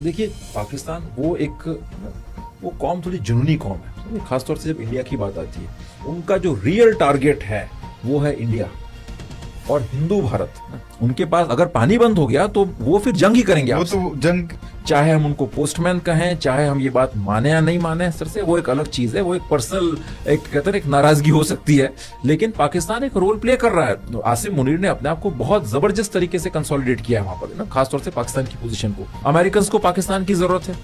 देखिए पाकिस्तान वो कौम थोड़ी जुनूनी कौम है, खासतौर से जब इंडिया की बात आती है उनका जो रियल टारगेट है वो है इंडिया और हिंदू भारत। उनके पास अगर पानी बंद हो गया तो वो फिर जंग ही करेंगे। वो तो जंग, चाहे हम उनको पोस्टमैन कहें, चाहे हम ये बात माने या नहीं माने, सर से वो एक अलग चीज है, वो एक पर्सनल एक कहते हैं एक नाराजगी हो सकती है, लेकिन पाकिस्तान एक रोल प्ले कर रहा है। आसिम मुनीर ने अपने आप को बहुत जबरदस्त तरीके से कंसोलिडेट किया है वहां पर ना, खासतौर से पाकिस्तान की पोजीशन को। अमेरिकन को पाकिस्तान की जरूरत है,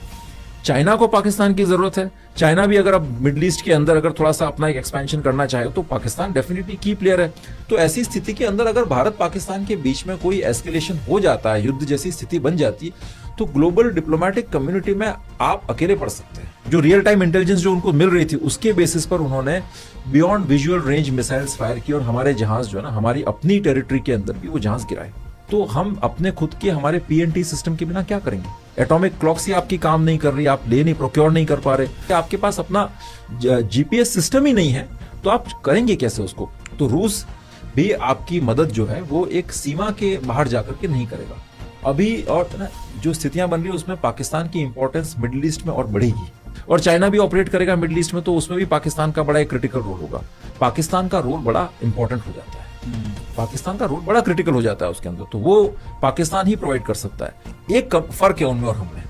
चाइना को पाकिस्तान की जरूरत है। चाइना भी अगर अब मिडिल ईस्ट के अंदर अगर थोड़ा सा अपना एक एक्सपेंशन करना चाहे तो पाकिस्तान डेफिनेटली की प्लेयर है। तो ऐसी स्थिति के अंदर अगर भारत पाकिस्तान के बीच में कोई एस्केलेशन हो जाता है, युद्ध जैसी स्थिति बन जाती है, तो ग्लोबल डिप्लोमेटिक कम्युनिटी में आप अकेले पड़ सकते हैं। जो रियल टाइम इंटेलिजेंस जो उनको मिल रही थी उसके बेसिस पर उन्होंने beyond visual range missiles fire की और हमारे जहाज जो है ना, हमारी अपनी टेरिटरी के अंदर भी वो जहाज गिराए। तो हम अपने खुद के हमारे पीएनटी सिस्टम के बिना क्या करेंगे? एटॉमिक क्लॉक से आपकी काम नहीं कर रही, आप प्रोक्योर नहीं कर पा रहे, आपके पास अपना जीपीएस सिस्टम ही नहीं है, तो आप करेंगे कैसे उसको? तो रूस भी आपकी मदद जो है वो एक सीमा के बाहर जाकर के नहीं करेगा अभी। और ना जो स्थितियां बन रही है उसमें पाकिस्तान की इंपॉर्टेंस मिडिल ईस्ट में और बढ़ेगी, और चाइना भी ऑपरेट करेगा मिडिल ईस्ट में, तो उसमें भी पाकिस्तान का बड़ा एक क्रिटिकल रोल होगा। पाकिस्तान का रोल बड़ा इंपॉर्टेंट हो जाता है, पाकिस्तान का रोल बड़ा क्रिटिकल हो जाता है उसके अंदर, तो वो पाकिस्तान ही प्रोवाइड कर सकता है। एक फर्क है उनमें और हमें,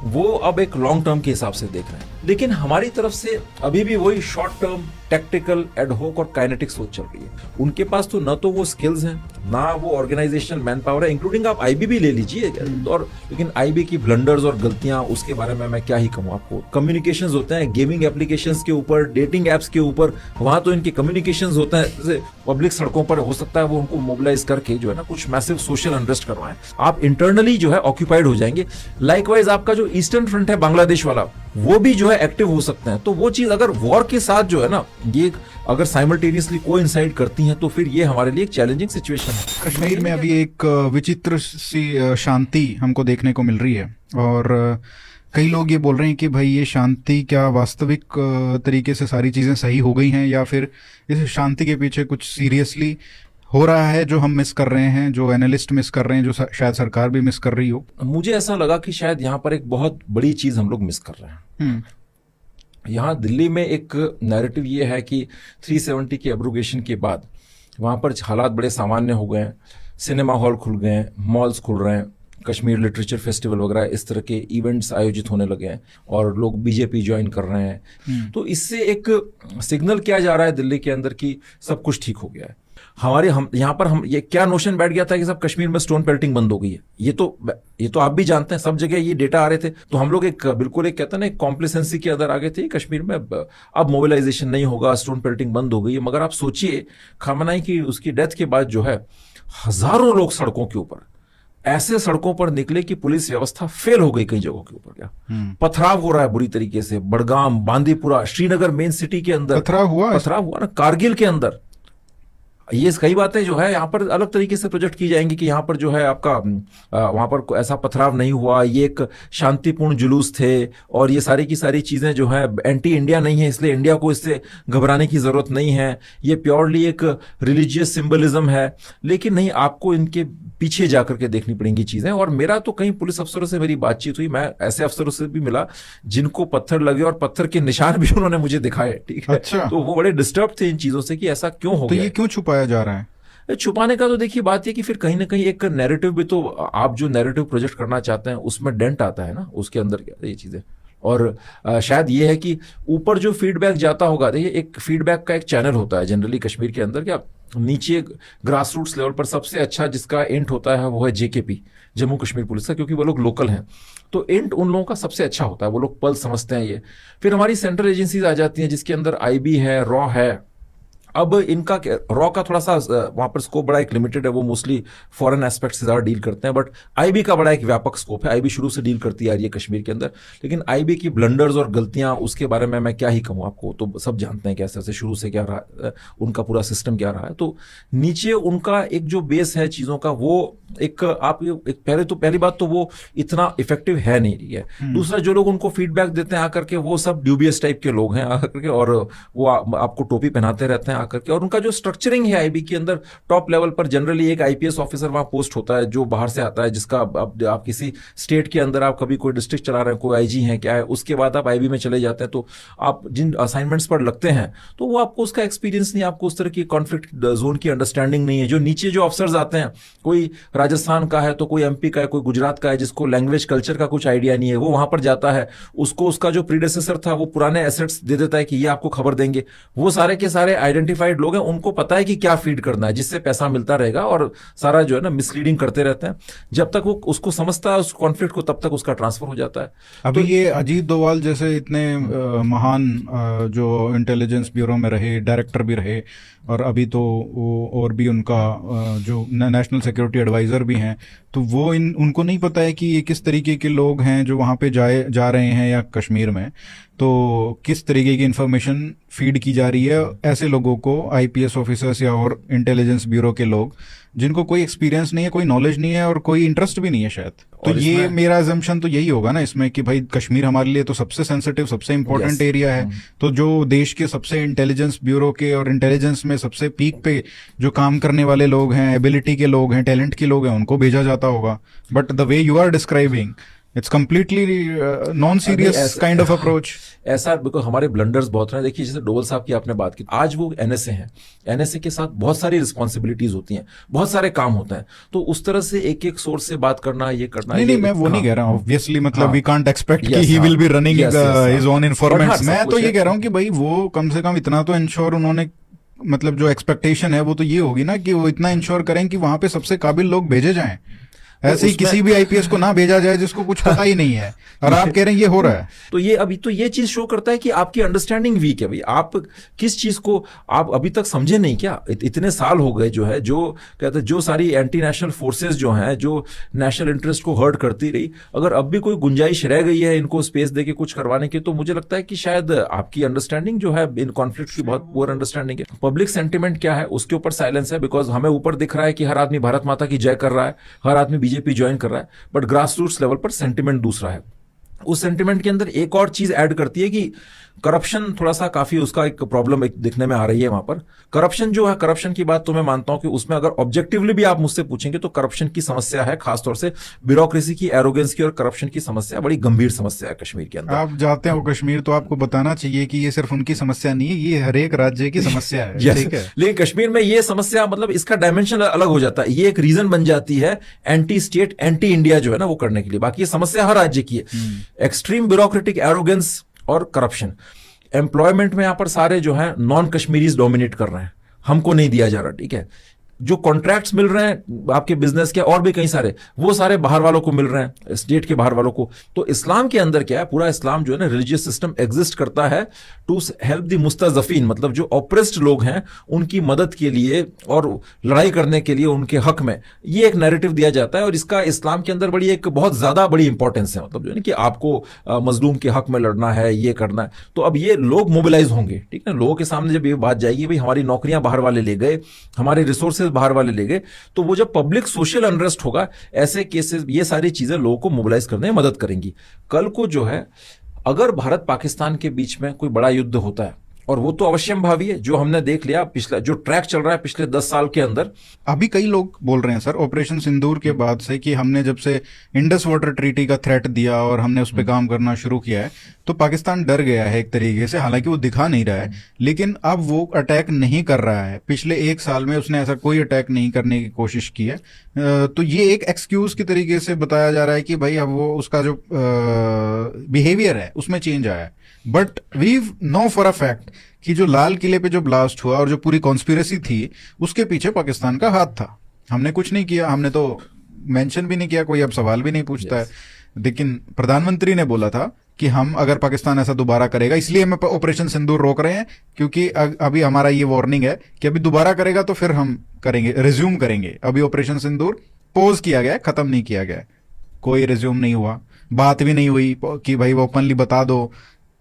वो अब एक लॉन्ग टर्म के हिसाब से देख रहे हैं, लेकिन हमारी तरफ से अभी भी वही शॉर्ट टर्म टैक्टिकल एडहोक और काइनेटिक सोच चल रही है। उनके पास तो न तो वो स्किल्स हैं, ना वो ऑर्गेनाइजेशनल मैन पावर है, इंक्लूडिंग आप आईबी भी ले लीजिए, और लेकिन आईबी की ब्लंडर्स और गलतियां उसके बारे में मैं क्या ही कहूं आपको। कम्युनिकेशंस होते हैं गेमिंग एप्लीकेशंस के ऊपर, डेटिंग एप्स के ऊपर, वहां तो इनके कम्युनिकेशंस होते हैं, जैसे पब्लिक सड़कों पर हो सकता है वो उनको मोबिलाइज करके जो है ना कुछ मैसिव सोशल अनरेस्ट करवाएं। आप इंटरनली जो है ऑक्यूपाइड हो जाएंगे। लाइकवाइज आपका जो ईस्टर्न फ्रंट है बांग्लादेश वाला, वो भी जो है एक्टिव हो सकते हैं। तो वो चीज अगर वॉर के साथ जो है ना, ये अगर साइमल्टेनियसली कोइंसाइड करती हैं तो फिर ये हमारे लिए एक चैलेंजिंग सिचुएशन है। कश्मीर में अभी एक विचित्र सी शांति हमको देखने को मिल रही है, और कई लोग ये बोल रहे हैं कि भाई ये शांति क्या वास्तविक तरीके से सारी चीजें सही हो गई हैं, या फिर इस शांति के पीछे कुछ सीरियसली हो रहा है जो हम मिस कर रहे हैं, जो एनालिस्ट मिस कर रहे हैं, जो शायद सरकार भी मिस कर रही हो। मुझे ऐसा लगा कि शायद यहाँ पर एक बहुत बड़ी चीज हम लोग मिस कर रहे हैं। यहाँ दिल्ली में एक नैरेटिव ये है कि 370 की एब्रोगेशन के बाद वहां पर हालात बड़े सामान्य हो गए हैं, सिनेमा हॉल खुल गए हैं, मॉल्स खुल रहे हैं, कश्मीर लिटरेचर फेस्टिवल वगैरह इस तरह के इवेंट्स आयोजित होने लगे हैं, और लोग बीजेपी ज्वाइन कर रहे हैं। तो इससे एक सिग्नल क्या जा रहा है दिल्ली के अंदर कि सब कुछ ठीक हो गया है। हम यहाँ पर हम ये क्या नोशन बैठ गया था कि सब कश्मीर में स्टोन पेल्टिंग बंद हो गई है। ये तो आप भी जानते हैं, सब जगह ये डेटा आ रहे थे, तो हम लोग बिल्कुल एक कहते हैं ना कॉम्प्लेसेंसी के अंदर आ गए थे। कश्मीर में अब मोबिलाइजेशन नहीं होगा, स्टोन पेल्टिंग बंद हो गई है। मगर आप सोचिए खamenei की उसकी डेथ के बाद जो है हजारों लोग सड़कों के ऊपर, ऐसे सड़कों पर निकले कि पुलिस व्यवस्था फेल हो गई कई जगहों के ऊपर। क्या पथराव हो रहा है बुरी तरीके से, बडगाम, बांदीपुरा, श्रीनगर मेन सिटी के अंदर पथराव हुआ ना, कारगिल के अंदर। ये कई बातें जो है यहाँ पर अलग तरीके से प्रोजेक्ट की जाएंगी कि यहाँ पर जो है आपका वहां पर ऐसा पथराव नहीं हुआ, ये एक शांतिपूर्ण जुलूस थे, और ये सारी की सारी चीजें जो है एंटी इंडिया नहीं है, इसलिए इंडिया को इससे घबराने की जरूरत नहीं है, ये प्योरली एक रिलीजियस सिंबलिज्म है। लेकिन नहीं, आपको इनके पीछे जाकर के देखनी पड़ेंगी चीजें। और मेरा तो कई पुलिस अफसरों से मेरी बातचीत हुई, मैं ऐसे अफसरों से भी मिला जिनको पत्थर लगे और पत्थर के निशान भी उन्होंने मुझे दिखाए। ठीक है, अच्छा। तो वो बड़े डिस्टर्ब थे इन चीजों से कि ऐसा क्यों हो गया। तो ये क्यों छुपाया जा रहा है? छुपाने का तो देखिए बात ये कि फिर कहीं ना कहीं एक नैरेटिव भी, तो आप जो नैरेटिव प्रोजेक्ट करना चाहते हैं उसमें डेंट आता है ना उसके अंदर ये चीजें। और शायद ये है कि ऊपर जो फीडबैक जाता होगा, देखिए एक फीडबैक का एक चैनल होता है जनरली कश्मीर के अंदर, क्या नीचे ग्रास रूट्स लेवल पर सबसे अच्छा जिसका एंट होता है वो है जेकेपी, जम्मू कश्मीर पुलिस का, क्योंकि वो लोग लोकल हैं, तो एंट उन लोगों का सबसे अच्छा होता है, वो लोग पल्स समझते हैं ये। फिर हमारी सेंट्रल एजेंसीज आ जाती हैं जिसके अंदर आईबी है, रॉ है। अब इनका रॉ का थोड़ा सा वहां पर स्कोप बड़ा एक लिमिटेड है, वो मोस्टली फॉरेन एस्पेक्ट से ज्यादा डील करते हैं, बट आईबी का बड़ा एक व्यापक स्कोप है। आईबी शुरू से डील करती आ रही है कश्मीर के अंदर, लेकिन आईबी की ब्लंडर्स और गलतियां उसके बारे में मैं क्या ही कहूं आपको, तो सब जानते हैं कैसे से शुरू से क्या रहा, उनका पूरा सिस्टम क्या रहा है। तो नीचे उनका एक जो बेस है चीजों का, वो एक आप एक पहली बात तो वो इतना इफेक्टिव है नहीं रही है। दूसरा, जो लोग उनको फीडबैक देते हैं आकर के, वो सब ड्यूबियस टाइप के लोग हैं आकर के, और वो आपको टोपी पहनाते रहते हैं, आकर के, और उनका जो स्ट्रक्चरिंग है आईबी के अंदर, टॉप लेवल पर जनरली एक आईपीएस ऑफिसर वहां पोस्ट होता है जो बाहर से आता है, जिसका आप किसी स्टेट के अंदर आप कभी कोई डिस्ट्रिक्ट चला रहे हैं, कोई आईजी है क्या है, उसके बाद आप आईबी में चले जाते हैं, तो आप जिन असाइनमेंट्स पर लगते हैं तो वो आपको उसका एक्सपीरियंस नहीं, आपको उस तरह की कॉन्फ्लिक्ट जोन की अंडरस्टैंडिंग नहीं है। जो नीचे जो अफसर्स आते हैं, कोई राजस्थान का है तो कोई एमपी का है, कोई गुजरात का है, जिसको लैंग्वेज कल्चर का कुछ आइडिया नहीं है, वो वहां पर जाता है, उसको उसका जो प्रीडेसेसर था वो पुराने एसेट्स दे देता है कि ये आपको खबर देंगे। वो सारे के सारे आइडेंटिफाइड लोग हैं, उनको पता है कि क्या फीड करना है जिससे पैसा मिलता रहेगा, और सारा जो है ना मिसलीडिंग करते रहते हैं। जब तक वो उसको समझता है उस कॉन्फ्लिक्ट को, तब तक उसका ट्रांसफर हो जाता है। अभी ये अजीत डोभाल जैसे इतने महान जो इंटेलिजेंस ब्यूरो में रहे, डायरेक्टर भी रहे, और अभी तो वो और भी उनका जो नेशनल सिक्योरिटी एडवाइजर भी हैं, तो वो उनको नहीं पता है कि ये किस तरीके के लोग हैं जो वहाँ पे जा रहे हैं या कश्मीर में, तो किस तरीके की इंफॉर्मेशन फीड की जा रही है ऐसे लोगों को, आईपीएस ऑफिसर्स या और इंटेलिजेंस ब्यूरो के लोग जिनको कोई एक्सपीरियंस नहीं है, कोई नॉलेज नहीं है और कोई इंटरेस्ट भी नहीं है शायद। तो ये मेरा अजम्पशन तो यही होगा ना इसमें कि भाई कश्मीर हमारे लिए तो सबसे सेंसिटिव, सबसे इंपॉर्टेंट एरिया है, तो जो देश के सबसे इंटेलिजेंस ब्यूरो के और इंटेलिजेंस में सबसे पीक पे जो काम करने वाले लोग हैं, एबिलिटी के लोग हैं, टैलेंट के लोग हैं, उनको भेजा जाता होगा। But the way you are describing, it's completely non serious kind of approach. ऐसा बिकॉज हमारे ब्लंडर्स बहुत हैं। देखिए, जैसे डोभाल साहब की आपने बात की, आज वो एनएसए हैं, एनएसए के साथ बहुत सारी रिस्पॉन्सिबिलिटीज होती हैं, बहुत सारे काम होते हैं, तो उस तरह से एक एक सोर्स से बात करना, ये करना, नहीं, मैं वो नहीं कह रहा हूँ ऑब्वियसली, मतलब वी कांट एक्सपेक्ट कि he will be running his own informants. मैं तो ये कह रहा हूँ कि भाई वो कम से कम इतना तो इंश्योर उन्होंने, मतलब जो एक्सपेक्टेशन है वो तो ये होगी ना कि वो इतना इंश्योर करें कि वहां पे सबसे काबिल लोग भेजे जाएं। ऐसे ही किसी भी आईपीएस को ना भेजा जाए जिसको कुछ पता ही नहीं है, और आप कह रहे हैं ये हो रहा है। तो ये अभी तो ये चीज शो करता है कि आपकी अंडरस्टैंडिंग वीक है। भाई आप किस चीज को आप अभी तक समझे नहीं क्या? इतने साल हो गए, जो है जो कहते हैं जो सारी एंटी नेशनल फोर्सेस जो हैं, जो नेशनल इंटरेस्ट को हर्ट करती रही, अगर अब भी कोई गुंजाइश रह गई है इनको स्पेस देके कुछ करवाने की, तो मुझे लगता है कि शायद आपकी अंडरस्टैंडिंग जो है इन कॉन्फ्लिक्ट की बहुत पुअर अंडरस्टैंडिंग है। पब्लिक सेंटिमेंट क्या है उसके ऊपर साइलेंस है, बिकॉज हमें ऊपर दिख रहा है कि हर आदमी भारत माता की जय कर रहा है, हर आदमी बीजेपी ज्वाइन कर रहा है, बट ग्रास रूट्स लेवल पर सेंटिमेंट दूसरा है। उस सेंटिमेंट के अंदर एक और चीज ऐड करती है कि करप्शन थोड़ा सा काफी उसका एक प्रॉब्लम एक दिखने में आ रही है वहां पर। करप्शन जो है, करप्शन की बात तो मैं मानता हूं कि उसमें अगर ऑब्जेक्टिवली भी आप मुझसे पूछेंगे तो करप्शन की समस्या है, खासतौर से ब्यूरोक्रेसी की, एरोगेंस की और करप्शन की समस्या बड़ी गंभीर समस्या है कश्मीर के अंदर। आप जाते हो कश्मीर तो आपको बताना चाहिए कि ये सिर्फ उनकी समस्या नहीं है, ये हर एक राज्य की समस्या है। ठीक है, लेकिन कश्मीर में ये समस्या, मतलब इसका डायमेंशन अलग हो जाता है, ये एक रीजन बन जाती है एंटी स्टेट, एंटी इंडिया जो है ना वो करने के लिए। बाकी ये समस्या हर राज्य की है, एक्सट्रीम ब्यूरोक्रेटिक एरोगेंस और करप्शन। एम्प्लॉयमेंट में यहां पर सारे जो है नॉन कश्मीरीज डोमिनेट कर रहे हैं, हमको नहीं दिया जा रहा। ठीक है, जो कॉन्ट्रैक्ट्स मिल रहे हैं आपके बिजनेस के और भी कई सारे, वो सारे बाहर वालों को मिल रहे हैं, स्टेट के बाहर वालों को। तो इस्लाम के अंदर क्या है, पूरा इस्लाम जो है ना रिलीजियस सिस्टम एग्जिस्ट करता है टू हेल्प द मुस्तजफीन, मतलब जो ऑप्रेस्ड लोग हैं उनकी मदद के लिए और लड़ाई करने के लिए उनके हक में, ये एक नैरेटिव दिया जाता है। और इसका इस्लाम के अंदर बड़ी एक बहुत ज्यादा बड़ी इंपॉर्टेंस है, मतलब जो है ना कि आपको मजलूम के हक में लड़ना है, ये करना है। तो अब ये लोग मोबिलाइज होंगे, ठीक है, लोगों के सामने जब ये बात जाएगी भाई हमारी नौकरियां बाहर वाले ले गए, हमारे रिसोर्सेज बाहर वाले ले गए, तो वो जब पब्लिक सोशल अनरेस्ट होगा, ऐसे केसेस, ये सारी चीजें लोगों को मोबिलाइज करने में मदद करेंगी। कल को जो है अगर भारत पाकिस्तान के बीच में कोई बड़ा युद्ध होता है, और वो तो अवश्यम भावी है, जो हमने देख लिया पिछला जो ट्रैक चल रहा है पिछले 10 साल के अंदर। अभी कई लोग बोल रहे हैं सर ऑपरेशन सिंदूर के बाद से कि हमने जब से इंडस वाटर ट्रीटी का थ्रेट दिया और हमने उस पर काम करना शुरू किया है, तो पाकिस्तान डर गया है एक तरीके से, हालांकि वो दिखा नहीं रहा है, लेकिन अब वो अटैक नहीं कर रहा है। पिछले एक साल में उसने ऐसा कोई अटैक नहीं करने की कोशिश की है। तो ये एक एक्सक्यूज की तरीके से बताया जा रहा है कि भाई अब वो उसका जो बिहेवियर है उसमें चेंज आया है। But we know for a fact कि जो लाल किले पे जो ब्लास्ट हुआ और जो पूरी कॉन्स्पिरेसी थी उसके पीछे पाकिस्तान का हाथ था। हमने कुछ नहीं किया, हमने तो मेंशन भी नहीं किया, कोई अब सवाल भी नहीं पूछता है। लेकिन प्रधानमंत्री ने बोला था कि हम अगर पाकिस्तान ऐसा दोबारा करेगा, इसलिए हम ऑपरेशन सिंदूर रोक रहे हैं, क्योंकि अभी हमारा ये वार्निंग है कि अभी दोबारा करेगा तो फिर हम करेंगे, रिज्यूम करेंगे। अभी ऑपरेशन सिंदूर पोज किया गया, खत्म नहीं किया गया, कोई रिज्यूम नहीं हुआ, बात भी नहीं हुई कि भाई वो ओपनली बता दो,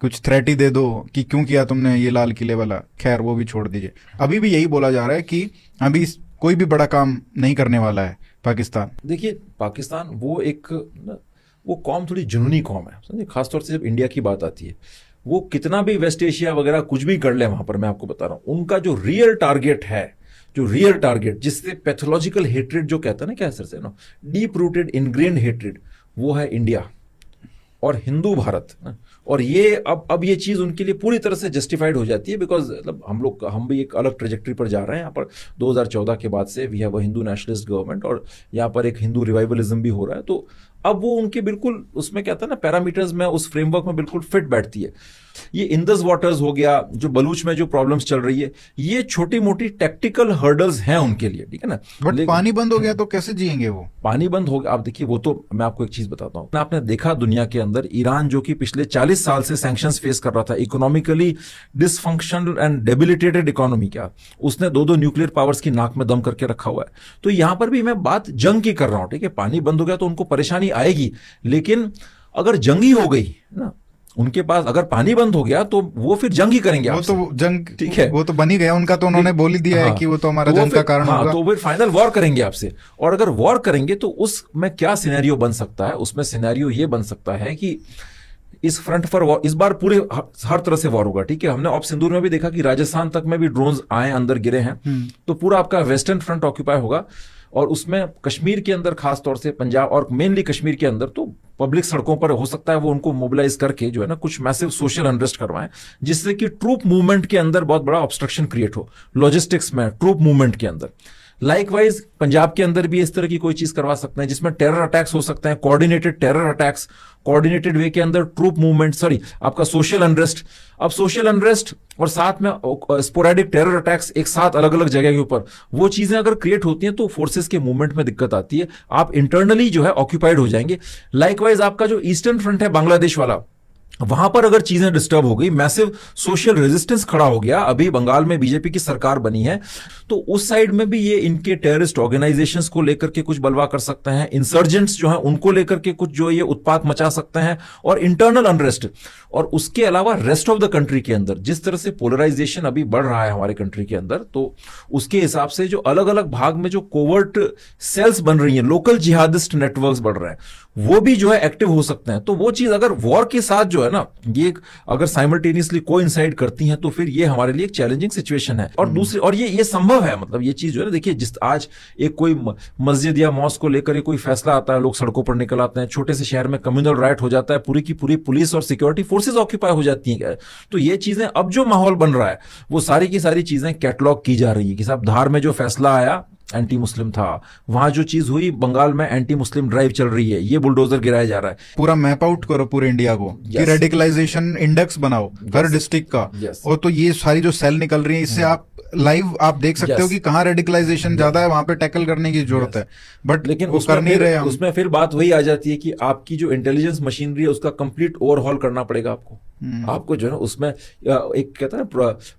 कुछ थ्रेट ही दे दो कि क्यों किया तुमने ये लाल किले वाला। खैर वो भी छोड़ दीजिए, अभी भी यही बोला जा रहा है कि अभी कोई भी बड़ा काम नहीं करने वाला है पाकिस्तान। देखिए, पाकिस्तान वो कौम थोड़ी जुनूनी कौम है, समझे, खासतौर से जब इंडिया की बात आती है। वो कितना भी वेस्ट एशिया वगैरह कुछ भी कर ले वहां पर, मैं आपको बता रहा हूं, उनका जो रियल टारगेट है, जो रियल टारगेट जिससे पैथोलॉजिकल हेट्रेड जो कहता है ना, क्या सर से ना, डीप रूटेड इनग्रेन्ड हेट्रेड, वो है इंडिया और हिंदू भारत। और ये अब ये चीज उनके लिए पूरी तरह से जस्टिफाइड हो जाती है, बिकॉज मतलब हम भी एक अलग ट्रेजेक्टरी पर जा रहे हैं यहाँ पर। 2014 के बाद से we have a Hindu nationalist government और यहाँ पर एक हिंदू रिवाइवलिज्म भी हो रहा है। तो अब वो उनके बिल्कुल उसमें कहता है ना पैरामीटर्स में, उस फ्रेमवर्क में बिल्कुल फिट बैठती है। ये इंदस वाटर्स हो गया, जो बलूच में जो प्रॉब्लम्स चल रही है, ये छोटी मोटी टेक्टिकल हर्डल्स हैं उनके लिए, ठीक है ना। बट पानी बंद हो गया तो कैसे जिएंगे वो? पानी बंद हो गया, आप देखिए वो तो मैं आपको एक चीज बताता हूं, आपने देखा दुनिया के अंदर ईरान जो कि पिछले 40 साल से सैंक्शंस फेस कर रहा था, economically dysfunctional and debilitated economy, क्या उसने दो न्यूक्लियर पावर्स की नाक में दम करके रखा हुआ है। तो यहां पर भी मैं बात जंग की कर रहा हूं, ठीक है। पानी बंद हो गया तो उनको परेशानी आएगी, लेकिन अगर जंग ही हो गई ना उनके पास, अगर पानी बंद हो गया तो वो फिर जंग ही करेंगे वो आपसे। तो जंग, ठीक है, वो तो बन ही गया उनका, तो उन्होंने बोल ही दिया है कि वो तो हमारा जंग का कारण होगा। तो फिर फाइनल वॉर करेंगे आपसे। और अगर वॉर करेंगे तो उसमें क्या सिनेरियो बन सकता है, उसमें सिनेरियो ये बन सकता है कि इस फ्रंट पर वॉर इस बार पूरे हर तरह से वॉर होगा, ठीक है। हमने ऑप सिंदूर में भी देखा कि राजस्थान तक में भी ड्रोन्स आए, अंदर गिरे हैं। तो पूरा आपका वेस्टर्न फ्रंट ऑक्यूपाई होगा और उसमें कश्मीर के अंदर, खास तौर से पंजाब और मेनली कश्मीर के अंदर, तो पब्लिक सड़कों पर हो सकता है वो उनको मोबिलाइज करके जो है ना कुछ मैसिव सोशल अनरेस्ट करवाएं, जिससे कि ट्रूप मूवमेंट के अंदर बहुत बड़ा ऑब्स्ट्रक्शन क्रिएट हो, लॉजिस्टिक्स में, ट्रूप मूवमेंट के अंदर। लाइकवाइज पंजाब के अंदर भी इस तरह की कोई चीज करवा सकते हैं जिसमें टेरर अटैक्स हो सकते हैं, कोऑर्डिनेटेड टेरर अटैक्स, कोऑर्डिनेटेड वे के अंदर ट्रूप मूवमेंट, आपका सोशल अनरेस्ट। अब सोशल अनरेस्ट और साथ में स्पोरेडिक टेरर अटैक्स एक साथ अलग अलग जगह के ऊपर, वो चीजें अगर क्रिएट होती हैं तो फोर्सेस के मूवमेंट में दिक्कत आती है, आप इंटरनली जो है ऑक्यूपाइड हो जाएंगे। लाइकवाइज आपका जो ईस्टर्न फ्रंट है बांग्लादेश वाला, वहां पर अगर चीजें डिस्टर्ब हो गई, मैसिव सोशल रेजिस्टेंस खड़ा हो गया, अभी बंगाल में बीजेपी की सरकार बनी है, तो उस साइड में भी ये इनके टेररिस्ट ऑर्गेनाइजेशंस को लेकर के कुछ बलवा कर सकते हैं, इंसर्जेंट्स जो हैं उनको लेकर के कुछ जो ये उत्पात मचा सकते हैं, और इंटरनल अनरेस्ट। और उसके अलावा रेस्ट ऑफ द कंट्री के अंदर जिस तरह से पोलराइजेशन अभी बढ़ रहा है हमारे कंट्री के अंदर, तो उसके हिसाब से जो अलग अलग भाग में जो कोवर्ट सेल्स बन रही हैं, लोकल जिहादिस्ट नेटवर्क्स बढ़ रहे हैं, वो भी जो है एक्टिव हो सकते हैं। तो वो चीज अगर वॉर के साथ जो है ना, ये अगर साइमल्टेनियसली कोइंसाइड करती हैं तो फिर ये हमारे लिए एक चैलेंजिंग सिचुएशन है। और दूसरी, और ये संभव है, मतलब ये चीज जो है ना, देखिए जिस आज एक कोई मस्जिद या मॉस्क को लेकर कोई फैसला आता है, लोग सड़कों पर निकल आते हैं, छोटे से शहर में कम्युनल राइट हो जाता है, पूरी की पूरी पुलिस और सिक्योरिटी फोर्सेज ऑक्यूपाई हो जाती हैं। तो ये चीजें, अब जो माहौल बन रहा है वो सारी की सारी चीजें कैटलॉग की जा रही है कि साहब धार में जो फैसला आया एंटी मुस्लिम था, वहां जो चीज हुई बंगाल में एंटी मुस्लिम ड्राइव चल रही है, ये बुलडोजर गिराया जा रहा है। पूरा मैप आउट करो पूरे इंडिया को, कि रेडिकलाइजेशन इंडेक्स बनाओ हर डिस्ट्रिक्ट का, और तो ये सारी जो सेल निकल रही है इससे आप लाइव आप देख सकते हो कि कहाँ रेडिकलाइजेशन ज्यादा है, वहां पे टैकल करने की जरूरत है। बट लेकिन वो कर नहीं रहे हम। उसमें फिर बात वही आ जाती है कि आपकी जो इंटेलिजेंस मशीनरी है उसका कंप्लीट ओवरहॉल करना पड़ेगा आपको जो है ना उसमें एक कहता है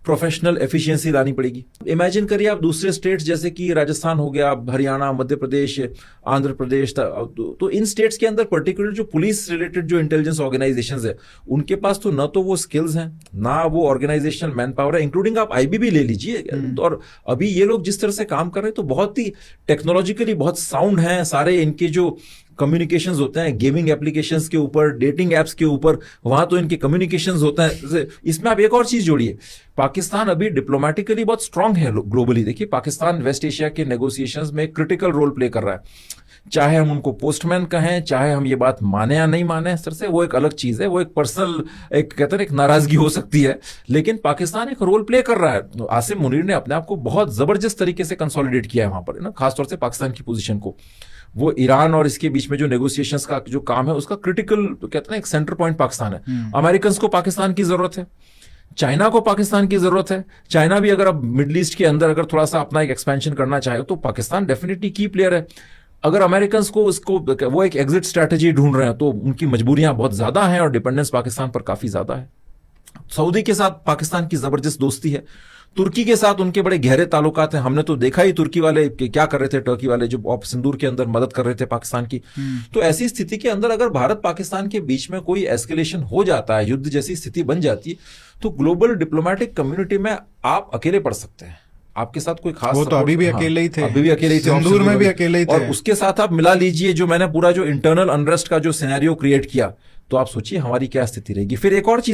प्रोफेशनल एफिशिएंसी लानी पड़ेगी। इमेजिन करिए आप दूसरे स्टेट्स जैसे कि राजस्थान हो गया, हरियाणा, मध्य प्रदेश, आंध्र प्रदेश, तो इन स्टेट्स के अंदर पर्टिकुलर जो पुलिस रिलेटेड जो इंटेलिजेंस ऑर्गेनाइजेशंस है, उनके पास तो न तो वो स्किल्स हैं, ना वो ऑर्गेनाइजेशनल मैन पावर है, इंक्लूडिंग आप आईबीबी ले लीजिए। और अभी ये लोग जिस तरह से काम कर रहे हैं तो बहुत ही टेक्नोलॉजिकली बहुत साउंड हैं, सारे इनके जो कम्युनिकेशंस होते हैं गेमिंग एप्लीकेशंस के ऊपर, डेटिंग एप्स के ऊपर, वहां तो इनके कम्युनिकेशंस होते हैं। इसमें आप एक और चीज जोड़िए, पाकिस्तान अभी डिप्लोमेटिकली बहुत स्ट्रांग है ग्लोबली। देखिए पाकिस्तान वेस्ट एशिया के नेगोशिएशंस में एक क्रिटिकल रोल प्ले कर रहा है, चाहे हम उनको पोस्टमैन कहें, चाहे हम ये बात माने या नहीं माने, सर से वो एक अलग चीज है, वो एक पर्सनल एक कहते हैं एक नाराजगी हो सकती है, लेकिन पाकिस्तान एक रोल प्ले कर रहा है। आसिम मुनीर ने अपने आप को बहुत जबरदस्त तरीके से कंसोलिडेट किया है वहां पर ना, खासतौर से पाकिस्तान की पोजीशन को। वो ईरान और इसके बीच में जो नेगोशिएशंस का जो काम है उसका क्रिटिकल कहते हैं एक सेंटर पॉइंट पाकिस्तान है। अमेरिकन को पाकिस्तान की जरूरत है, चाइना को पाकिस्तान की जरूरत है। चाइना भी अगर अब मिडिल ईस्ट के अंदर अगर थोड़ा सा अपना एक एक्सपेंशन करना चाहे तो पाकिस्तान डेफिनेटली की प्लेयर है। अगर अमेरिकन को इसको वो एक एग्जिट स्ट्रैटेजी ढूंढ रहे हैं तो उनकी मजबूरियां बहुत ज्यादा हैं और डिपेंडेंस पाकिस्तान पर काफी ज्यादा है। सऊदी के साथ पाकिस्तान की जबरदस्त दोस्ती है, तुर्की के साथ उनके बड़े गहरे ताल्लुकात हैं। हमने तो देखा ही तुर्की वाले क्या कर रहे थे, टर्की वाले जो ऑप सिंदूर के अंदर मदद कर रहे थे पाकिस्तान की। तो ऐसी स्थिति के अंदर अगर भारत पाकिस्तान के बीच में कोई एस्केलेशन हो जाता है, युद्ध जैसी स्थिति बन जाती है, तो ग्लोबल डिप्लोमेटिक कम्युनिटी में आप अकेले पड़ सकते हैं। आपके साथ कोई खास वो तो अभी भी अकेले ही थे, अभी भी अकेले ही थे, सिंदूर में भी अकेले ही थे। और उसके साथ आप मिला लीजिए जो मैंने पूरा जो इंटरनल अनरेस्ट का जो सिनेरियो क्रिएट किया, तो आप सोचिए हमारी क्या स्थिति रहेगी। फिर एक और चीज